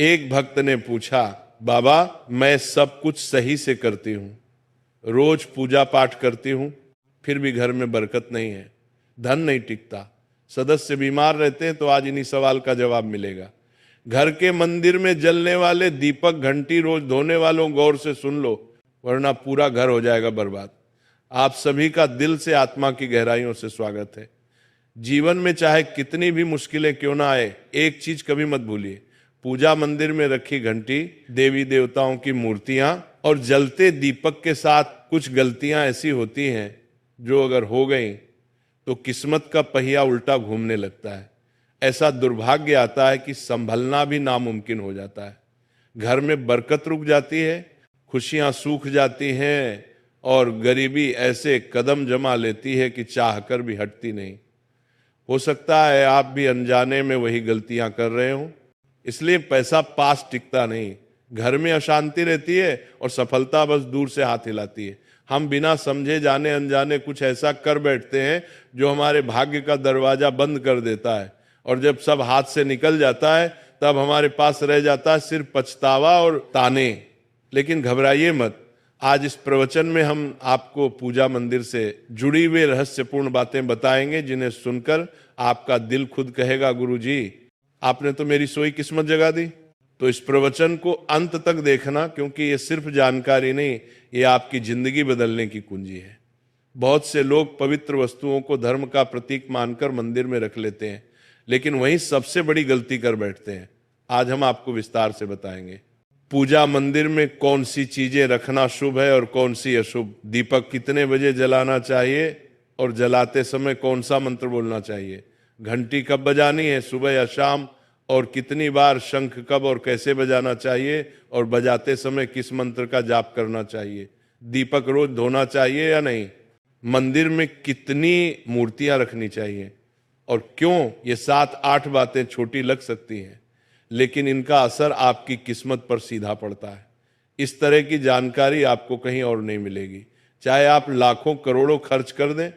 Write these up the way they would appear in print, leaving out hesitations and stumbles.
एक भक्त ने पूछा, बाबा मैं सब कुछ सही से करती हूँ, रोज पूजा पाठ करती हूँ, फिर भी घर में बरकत नहीं है, धन नहीं टिकता, सदस्य बीमार रहते हैं, तो आज इन्हीं सवाल का जवाब मिलेगा। घर के मंदिर में जलने वाले दीपक घंटी रोज धोने वालों गौर से सुन लो, वरना पूरा घर हो जाएगा बर्बाद। आप सभी का दिल से आत्मा की गहराइयों से स्वागत है। जीवन में चाहे कितनी भी मुश्किलें क्यों ना आए, एक चीज कभी मत भूलिए, पूजा मंदिर में रखी घंटी, देवी देवताओं की मूर्तियां और जलते दीपक के साथ कुछ गलतियां ऐसी होती हैं जो अगर हो गई तो किस्मत का पहिया उल्टा घूमने लगता है। ऐसा दुर्भाग्य आता है कि संभलना भी नामुमकिन हो जाता है। घर में बरकत रुक जाती है, खुशियां सूख जाती हैं और गरीबी ऐसे कदम जमा लेती है कि चाहकर भी हटती नहीं। हो सकता है आप भी अनजाने में वही गलतियां कर रहे हो, इसलिए पैसा पास टिकता नहीं, घर में अशांति रहती है और सफलता बस दूर से हाथ हिलाती है। हम बिना समझे जाने अनजाने कुछ ऐसा कर बैठते हैं जो हमारे भाग्य का दरवाजा बंद कर देता है, और जब सब हाथ से निकल जाता है तब हमारे पास रह जाता है सिर्फ पछतावा और ताने। लेकिन घबराइए मत, आज इस प्रवचन में हम आपको पूजा मंदिर से जुड़ी हुई रहस्यपूर्ण बातें बताएंगे, जिन्हें सुनकर आपका दिल खुद कहेगा, गुरुजी आपने तो मेरी सोई किस्मत जगा दी। तो इस प्रवचन को अंत तक देखना, क्योंकि ये सिर्फ जानकारी नहीं, ये आपकी जिंदगी बदलने की कुंजी है। बहुत से लोग पवित्र वस्तुओं को धर्म का प्रतीक मानकर मंदिर में रख लेते हैं, लेकिन वहीं सबसे बड़ी गलती कर बैठते हैं। आज हम आपको विस्तार से बताएंगे पूजा मंदिर में कौन सी चीजें रखना शुभ है और कौन सी अशुभ, दीपक कितने बजे जलाना चाहिए और जलाते समय कौन सा मंत्र बोलना चाहिए, घंटी कब बजानी है, सुबह या शाम, और कितनी बार, शंख कब और कैसे बजाना चाहिए, और बजाते समय किस मंत्र का जाप करना चाहिए, दीपक रोज धोना चाहिए या नहीं, मंदिर में कितनी मूर्तियां रखनी चाहिए और क्यों। ये 7-8 बातें छोटी लग सकती हैं, लेकिन इनका असर आपकी किस्मत पर सीधा पड़ता है। इस तरह की जानकारी आपको कहीं और नहीं मिलेगी, चाहे आप लाखों करोड़ों खर्च कर दें।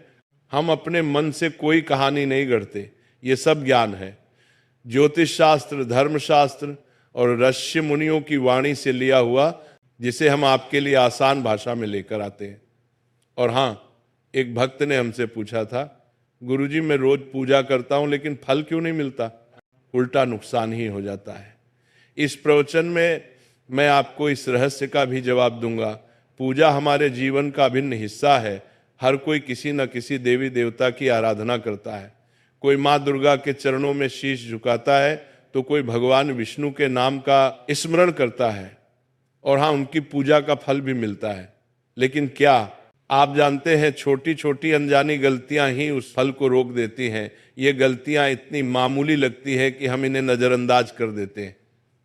हम अपने मन से कोई कहानी नहीं गढ़ते, ये सब ज्ञान है। ज्योतिष शास्त्र, धर्मशास्त्र और ऋषि मुनियों की वाणी से लिया हुआ, जिसे हम आपके लिए आसान भाषा में लेकर आते हैं। और हाँ, एक भक्त ने हमसे पूछा था, गुरुजी मैं रोज पूजा करता हूं लेकिन फल क्यों नहीं मिलता, उल्टा नुकसान ही हो जाता है। इस प्रवचन में मैं आपको इस रहस्य का भी जवाब दूंगा। पूजा हमारे जीवन का अभिन्न हिस्सा है। हर कोई किसी न किसी देवी देवता की आराधना करता है। कोई माँ दुर्गा के चरणों में शीश झुकाता है, तो कोई भगवान विष्णु के नाम का स्मरण करता है, और हाँ, उनकी पूजा का फल भी मिलता है। लेकिन क्या आप जानते हैं, छोटी छोटी अनजानी गलतियां ही उस फल को रोक देती हैं। ये गलतियां इतनी मामूली लगती है कि हम इन्हें नजरअंदाज कर देते हैं,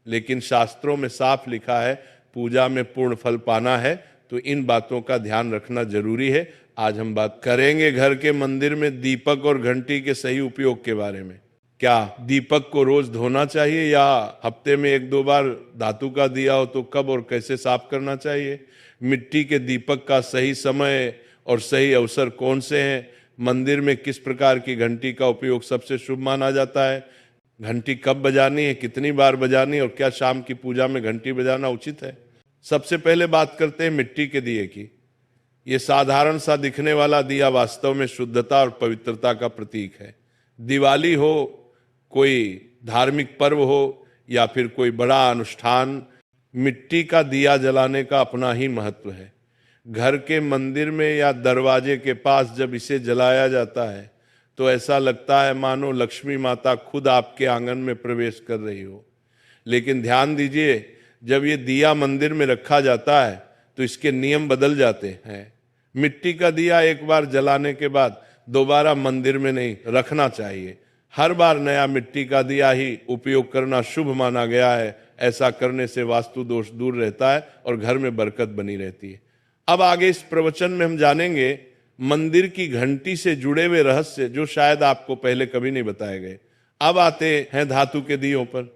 लेकिन शास्त्रों में साफ लिखा है, पूजा में पूर्ण फल पाना है तो इन बातों का ध्यान रखना जरूरी है। आज हम बात करेंगे घर के मंदिर में दीपक और घंटी के सही उपयोग के बारे में। क्या दीपक को रोज धोना चाहिए या हफ्ते में 1-2 बार धातु का दिया हो तो कब और कैसे साफ करना चाहिए? मिट्टी के दीपक का सही समय और सही अवसर कौन से हैं? मंदिर में किस प्रकार की घंटी का उपयोग सबसे शुभ माना जाता है? घंटी कब बजानी है, कितनी बार बजानी है, और क्या शाम की पूजा में घंटी बजाना उचित है? सबसे पहले बात करते हैं मिट्टी के दिए की। ये साधारण सा दिखने वाला दिया वास्तव में शुद्धता और पवित्रता का प्रतीक है। दिवाली हो, कोई धार्मिक पर्व हो या फिर कोई बड़ा अनुष्ठान, मिट्टी का दिया जलाने का अपना ही महत्व है। घर के मंदिर में या दरवाजे के पास जब इसे जलाया जाता है तो ऐसा लगता है मानो लक्ष्मी माता खुद आपके आंगन में प्रवेश कर रही हो। लेकिन ध्यान दीजिए, जब ये दिया मंदिर में रखा जाता है तो इसके नियम बदल जाते हैं। मिट्टी का दिया एक बार जलाने के बाद दोबारा मंदिर में नहीं रखना चाहिए। हर बार नया मिट्टी का दिया ही उपयोग करना शुभ माना गया है। ऐसा करने से वास्तु दोष दूर रहता है और घर में बरकत बनी रहती है। अब आगे इस प्रवचन में हम जानेंगे मंदिर की घंटी से जुड़े हुए रहस्य, जो शायद आपको पहले कभी नहीं बताए गए। अब आते हैं धातु के दियों पर।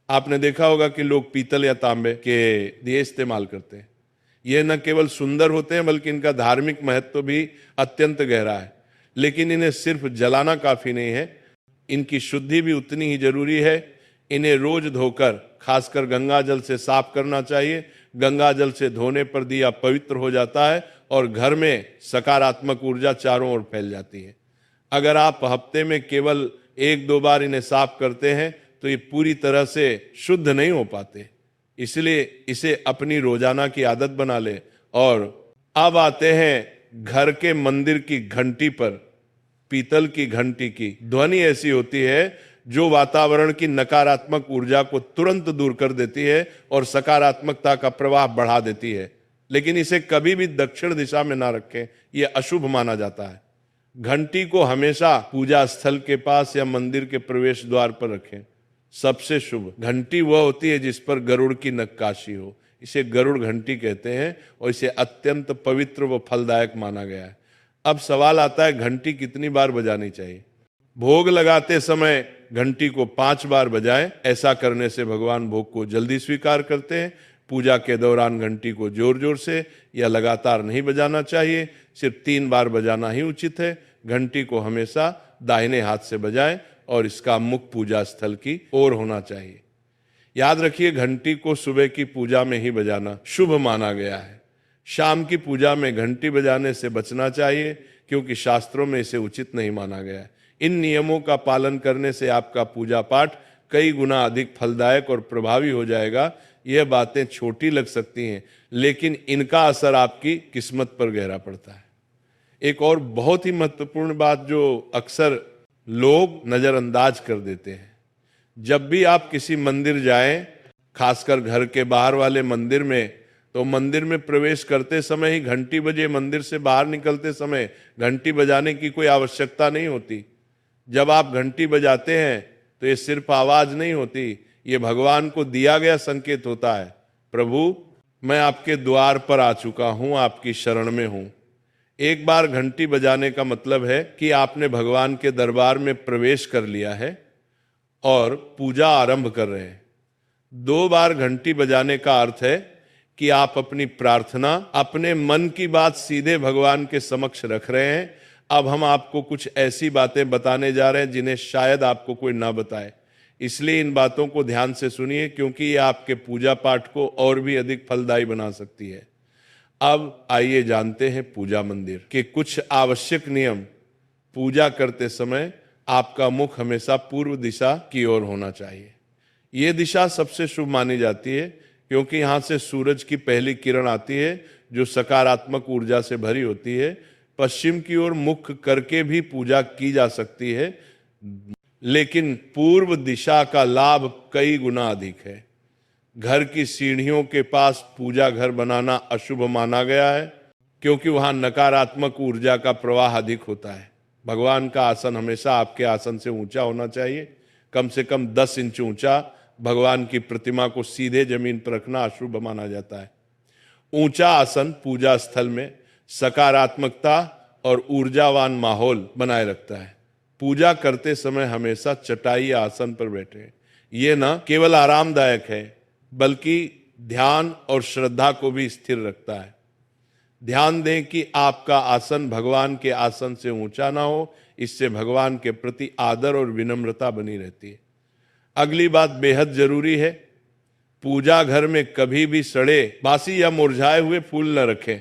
आपने देखा होगा कि लोग पीतल या तांबे के दिए इस्तेमाल करते हैं। ये न केवल सुंदर होते हैं बल्कि इनका धार्मिक महत्व भी अत्यंत गहरा है। लेकिन इन्हें सिर्फ जलाना काफी नहीं है, इनकी शुद्धि भी उतनी ही जरूरी है। इन्हें रोज धोकर, खासकर गंगा जल से साफ करना चाहिए। गंगा जल से धोने पर दिया पवित्र हो जाता है और घर में सकारात्मक ऊर्जा चारों ओर फैल जाती है। अगर आप हफ्ते में केवल 1-2 बार इन्हें साफ करते हैं तो ये पूरी तरह से शुद्ध नहीं हो पाते, इसलिए इसे अपनी रोजाना की आदत बना ले। और अब आते हैं घर के मंदिर की घंटी पर। पीतल की घंटी की ध्वनि ऐसी होती है जो वातावरण की नकारात्मक ऊर्जा को तुरंत दूर कर देती है और सकारात्मकता का प्रवाह बढ़ा देती है। लेकिन इसे कभी भी दक्षिण दिशा में ना रखें, यह अशुभ माना जाता है। घंटी को हमेशा पूजा स्थल के पास या मंदिर के प्रवेश द्वार पर रखें। सबसे शुभ घंटी वह होती है जिस पर गरुड़ की नक्काशी हो, इसे गरुड़ घंटी कहते हैं और इसे अत्यंत पवित्र व फलदायक माना गया है। अब सवाल आता है, घंटी कितनी बार बजानी चाहिए? भोग लगाते समय घंटी को 5 बार बजाएं। ऐसा करने से भगवान भोग को जल्दी स्वीकार करते हैं। पूजा के दौरान घंटी को जोर जोर से या लगातार नहीं बजाना चाहिए, सिर्फ 3 बार बजाना ही उचित है। घंटी को हमेशा दाहिने हाथ से बजाएं और इसका मुख पूजा स्थल की ओर होना चाहिए। याद रखिए, घंटी को सुबह की पूजा में ही बजाना शुभ माना गया है। शाम की पूजा में घंटी बजाने से बचना चाहिए क्योंकि शास्त्रों में इसे उचित नहीं माना गया है। इन नियमों का पालन करने से आपका पूजा पाठ कई गुना अधिक फलदायक और प्रभावी हो जाएगा। यह बातें छोटी लग सकती हैं, लेकिन इनका असर आपकी किस्मत पर गहरा पड़ता है। एक और बहुत ही महत्वपूर्ण बात जो अक्सर लोग नजरअंदाज कर देते हैं, जब भी आप किसी मंदिर जाएं, खासकर घर के बाहर वाले मंदिर में, तो मंदिर में प्रवेश करते समय ही घंटी बजे, मंदिर से बाहर निकलते समय घंटी बजाने की कोई आवश्यकता नहीं होती। जब आप घंटी बजाते हैं तो ये सिर्फ आवाज नहीं होती, ये भगवान को दिया गया संकेत होता है, प्रभु मैं आपके द्वार पर आ चुका हूं, आपकी शरण में हूं। एक बार घंटी बजाने का मतलब है कि आपने भगवान के दरबार में प्रवेश कर लिया है और पूजा आरंभ कर रहे हैं। 2 बार घंटी बजाने का अर्थ है कि आप अपनी प्रार्थना, अपने मन की बात सीधे भगवान के समक्ष रख रहे हैं। अब हम आपको कुछ ऐसी बातें बताने जा रहे हैं जिन्हें शायद आपको कोई ना बताए, इसलिए इन बातों को ध्यान से सुनिए क्योंकि ये आपके पूजा पाठ को और भी अधिक फलदायी बना सकती है। अब आइए जानते हैं पूजा मंदिर के कुछ आवश्यक नियम। पूजा करते समय आपका मुख हमेशा पूर्व दिशा की ओर होना चाहिए। ये दिशा सबसे शुभ मानी जाती है क्योंकि यहाँ से सूरज की पहली किरण आती है जो सकारात्मक ऊर्जा से भरी होती है। पश्चिम की ओर मुख करके भी पूजा की जा सकती है, लेकिन पूर्व दिशा का लाभ कई गुना अधिक है। घर की सीढ़ियों के पास पूजा घर बनाना अशुभ माना गया है क्योंकि वहां नकारात्मक ऊर्जा का प्रवाह अधिक होता है। भगवान का आसन हमेशा आपके आसन से ऊंचा होना चाहिए, कम से कम 10 इंच ऊंचा। भगवान की प्रतिमा को सीधे जमीन पर रखना अशुभ माना जाता है। ऊंचा आसन पूजा स्थल में सकारात्मकता और ऊर्जावान माहौल बनाए रखता है। पूजा करते समय हमेशा चटाई या आसन पर बैठे। ये न केवल आरामदायक है बल्कि ध्यान और श्रद्धा को भी स्थिर रखता है। ध्यान दें कि आपका आसन भगवान के आसन से ऊंचा ना हो, इससे भगवान के प्रति आदर और विनम्रता बनी रहती है। अगली बात बेहद जरूरी है, पूजा घर में कभी भी सड़े, बासी या मुरझाए हुए फूल न रखें।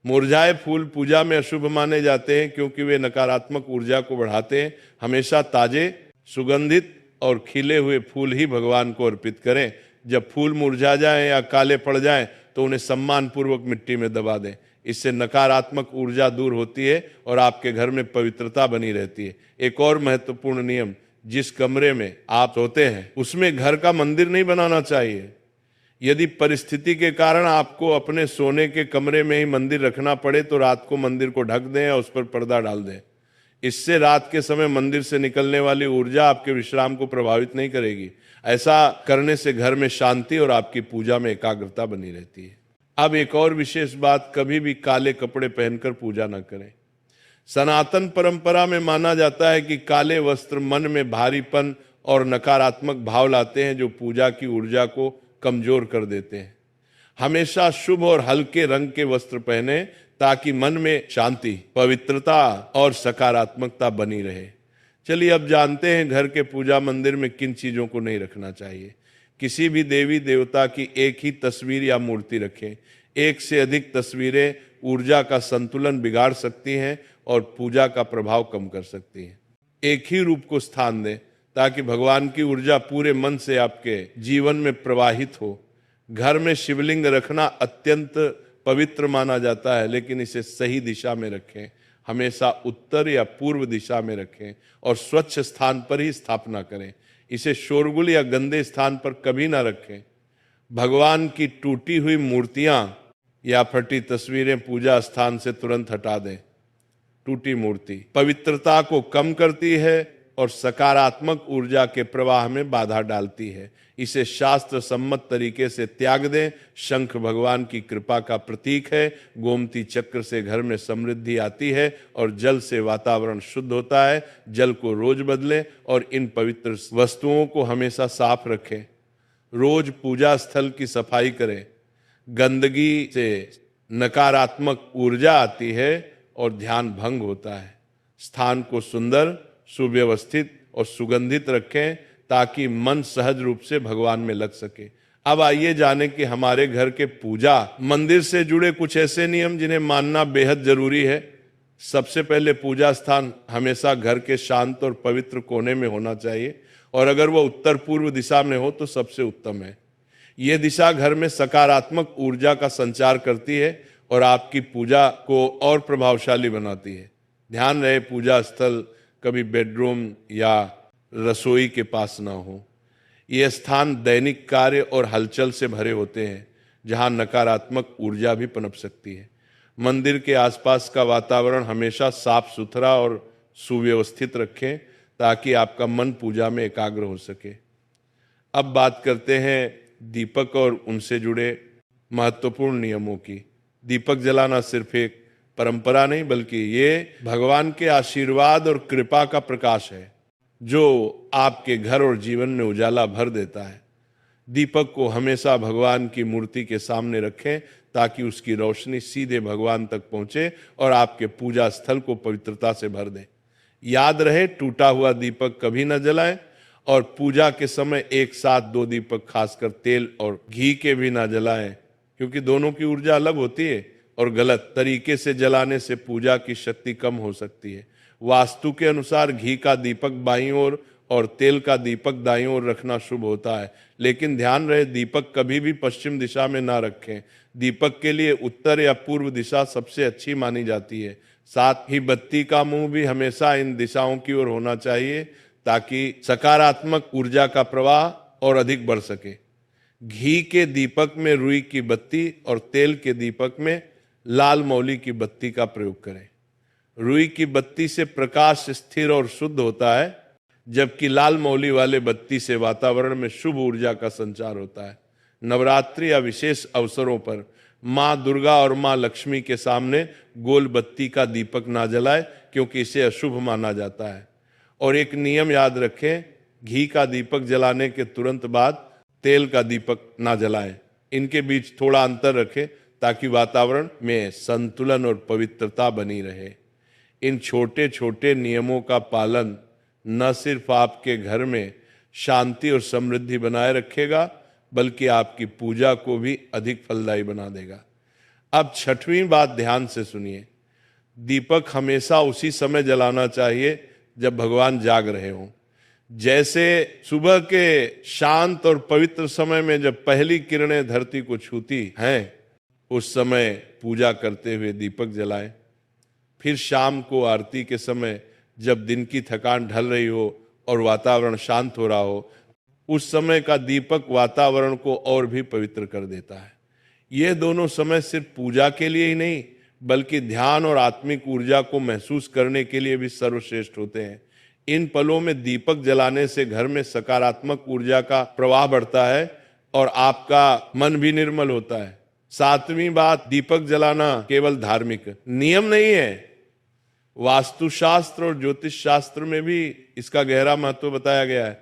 मुरझाए फूल पूजा में अशुभ माने जाते हैं क्योंकि वे नकारात्मक ऊर्जा को बढ़ाते हैं। हमेशा ताजे, सुगंधित और खिले हुए फूल ही भगवान को अर्पित करें। जब फूल मुरझा जाएं या काले पड़ जाएं तो उन्हें सम्मान पूर्वक मिट्टी में दबा दें। इससे नकारात्मक ऊर्जा दूर होती है और आपके घर में पवित्रता बनी रहती है। एक और महत्वपूर्ण नियम, जिस कमरे में आप सोते हैं उसमें घर का मंदिर नहीं बनाना चाहिए। यदि परिस्थिति के कारण आपको अपने सोने के कमरे में ही मंदिर रखना पड़े तो रात को मंदिर को ढक दें या उस पर पर्दा डाल दें। इससे रात के समय मंदिर से निकलने वाली ऊर्जा आपके विश्राम को प्रभावित नहीं करेगी। ऐसा करने से घर में शांति और आपकी पूजा में एकाग्रता बनी रहती है। अब एक और विशेष बात, कभी भी काले कपड़े पहनकर पूजा न करें। सनातन परंपरा में माना जाता है कि काले वस्त्र मन में भारीपन और नकारात्मक भाव लाते हैं जो पूजा की ऊर्जा को कमजोर कर देते हैं। हमेशा शुभ और हल्के रंग के वस्त्र पहने ताकि मन में शांति, पवित्रता और सकारात्मकता बनी रहे। चलिए अब जानते हैं घर के पूजा मंदिर में किन चीजों को नहीं रखना चाहिए। किसी भी देवी देवता की एक ही तस्वीर या मूर्ति रखें। एक से अधिक तस्वीरें ऊर्जा का संतुलन बिगाड़ सकती हैं और पूजा का प्रभाव कम कर सकती हैं। एक ही रूप को स्थान दें ताकि भगवान की ऊर्जा पूरे मन से आपके जीवन में प्रवाहित हो। घर में शिवलिंग रखना अत्यंत पवित्र माना जाता है, लेकिन इसे सही दिशा में रखें। हमेशा उत्तर या पूर्व दिशा में रखें और स्वच्छ स्थान पर ही स्थापना करें। इसे शोरगुल या गंदे स्थान पर कभी ना रखें। भगवान की टूटी हुई मूर्तियां या फटी तस्वीरें पूजा स्थान से तुरंत हटा दें। टूटी मूर्ति पवित्रता को कम करती है और सकारात्मक ऊर्जा के प्रवाह में बाधा डालती है। इसे शास्त्र सम्मत तरीके से त्याग दें। शंख भगवान की कृपा का प्रतीक है। गोमती चक्र से घर में समृद्धि आती है और जल से वातावरण शुद्ध होता है। जल को रोज बदलें और इन पवित्र वस्तुओं को हमेशा साफ रखें। रोज पूजा स्थल की सफाई करें। गंदगी से नकारात्मक ऊर्जा आती है और ध्यान भंग होता है। स्थान को सुंदर, सुव्यवस्थित और सुगंधित रखें ताकि मन सहज रूप से भगवान में लग सके। अब आइए जानें कि हमारे घर के पूजा मंदिर से जुड़े कुछ ऐसे नियम जिन्हें मानना बेहद जरूरी है। सबसे पहले पूजा स्थान हमेशा घर के शांत और पवित्र कोने में होना चाहिए और अगर वह उत्तर पूर्व दिशा में हो तो सबसे उत्तम है। यह दिशा घर में सकारात्मक ऊर्जा का संचार करती है और आपकी पूजा को और प्रभावशाली बनाती है। ध्यान रहे पूजा स्थल कभी बेडरूम या रसोई के पास ना हो। ये स्थान दैनिक कार्य और हलचल से भरे होते हैं जहां नकारात्मक ऊर्जा भी पनप सकती है। मंदिर के आसपास का वातावरण हमेशा साफ सुथरा और सुव्यवस्थित रखें ताकि आपका मन पूजा में एकाग्र हो सके। अब बात करते हैं दीपक और उनसे जुड़े महत्वपूर्ण नियमों की। दीपक जलाना सिर्फ एक परंपरा नहीं बल्कि ये भगवान के आशीर्वाद और कृपा का प्रकाश है जो आपके घर और जीवन में उजाला भर देता है। दीपक को हमेशा भगवान की मूर्ति के सामने रखें ताकि उसकी रोशनी सीधे भगवान तक पहुंचे और आपके पूजा स्थल को पवित्रता से भर दे। याद रहे टूटा हुआ दीपक कभी न जलाएं और पूजा के समय एक साथ 2 दीपक खासकर तेल और घी के भी ना जलाएं क्योंकि दोनों की ऊर्जा अलग होती है और गलत तरीके से जलाने से पूजा की शक्ति कम हो सकती है। वास्तु के अनुसार घी का दीपक बाईं ओर और तेल का दीपक दाईं ओर रखना शुभ होता है, लेकिन ध्यान रहे दीपक कभी भी पश्चिम दिशा में ना रखें। दीपक के लिए उत्तर या पूर्व दिशा सबसे अच्छी मानी जाती है। साथ ही बत्ती का मुंह भी हमेशा इन दिशाओं की ओर होना चाहिए ताकि सकारात्मक ऊर्जा का प्रवाह और अधिक बढ़ सके। घी के दीपक में रुई की बत्ती और तेल के दीपक में लाल मौली की बत्ती का प्रयोग करें। रुई की बत्ती से प्रकाश स्थिर और शुद्ध होता है जबकि लाल मौली वाले बत्ती से वातावरण में शुभ ऊर्जा का संचार होता है। नवरात्रि या विशेष अवसरों पर माँ दुर्गा और माँ लक्ष्मी के सामने गोल बत्ती का दीपक ना जलाए क्योंकि इसे अशुभ माना जाता है। और एक नियम याद रखें, घी का दीपक जलाने के तुरंत बाद तेल का दीपक ना जलाएं। इनके बीच थोड़ा अंतर रखें ताकि वातावरण में संतुलन और पवित्रता बनी रहे। इन छोटे छोटे नियमों का पालन न सिर्फ आपके घर में शांति और समृद्धि बनाए रखेगा बल्कि आपकी पूजा को भी अधिक फलदायी बना देगा। अब 6वीं बात ध्यान से सुनिए। दीपक हमेशा उसी समय जलाना चाहिए जब भगवान जाग रहे हों। जैसे सुबह के शांत और पवित्र समय में जब पहली किरणें धरती को छूती हैं, उस समय पूजा करते हुए दीपक जलाएं। फिर शाम को आरती के समय जब दिन की थकान ढल रही हो और वातावरण शांत हो रहा हो, उस समय का दीपक वातावरण को और भी पवित्र कर देता है। ये दोनों समय सिर्फ पूजा के लिए ही नहीं बल्कि ध्यान और आत्मिक ऊर्जा को महसूस करने के लिए भी सर्वश्रेष्ठ होते हैं। इन पलों में दीपक जलाने से घर में सकारात्मक ऊर्जा का प्रवाह बढ़ता है और आपका मन भी निर्मल होता है। 7वीं बात, दीपक जलाना केवल धार्मिक नियम नहीं है, वास्तुशास्त्र और ज्योतिष शास्त्र में भी इसका गहरा महत्व बताया गया है।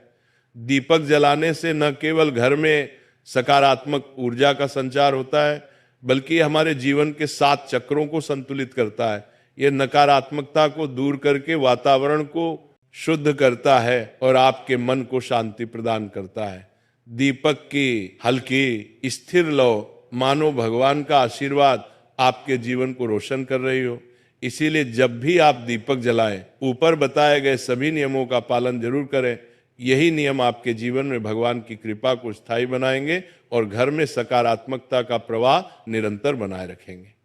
दीपक जलाने से न केवल घर में सकारात्मक ऊर्जा का संचार होता है बल्कि हमारे जीवन के 7 चक्रों को संतुलित करता है। यह नकारात्मकता को दूर करके वातावरण को शुद्ध करता है और आपके मन को शांति प्रदान करता है। दीपक की हल्की स्थिर लौ मानो भगवान का आशीर्वाद आपके जीवन को रोशन कर रही हो। इसीलिए जब भी आप दीपक जलाएं, ऊपर बताए गए सभी नियमों का पालन जरूर करें। यही नियम आपके जीवन में भगवान की कृपा को स्थायी बनाएंगे और घर में सकारात्मकता का प्रवाह निरंतर बनाए रखेंगे।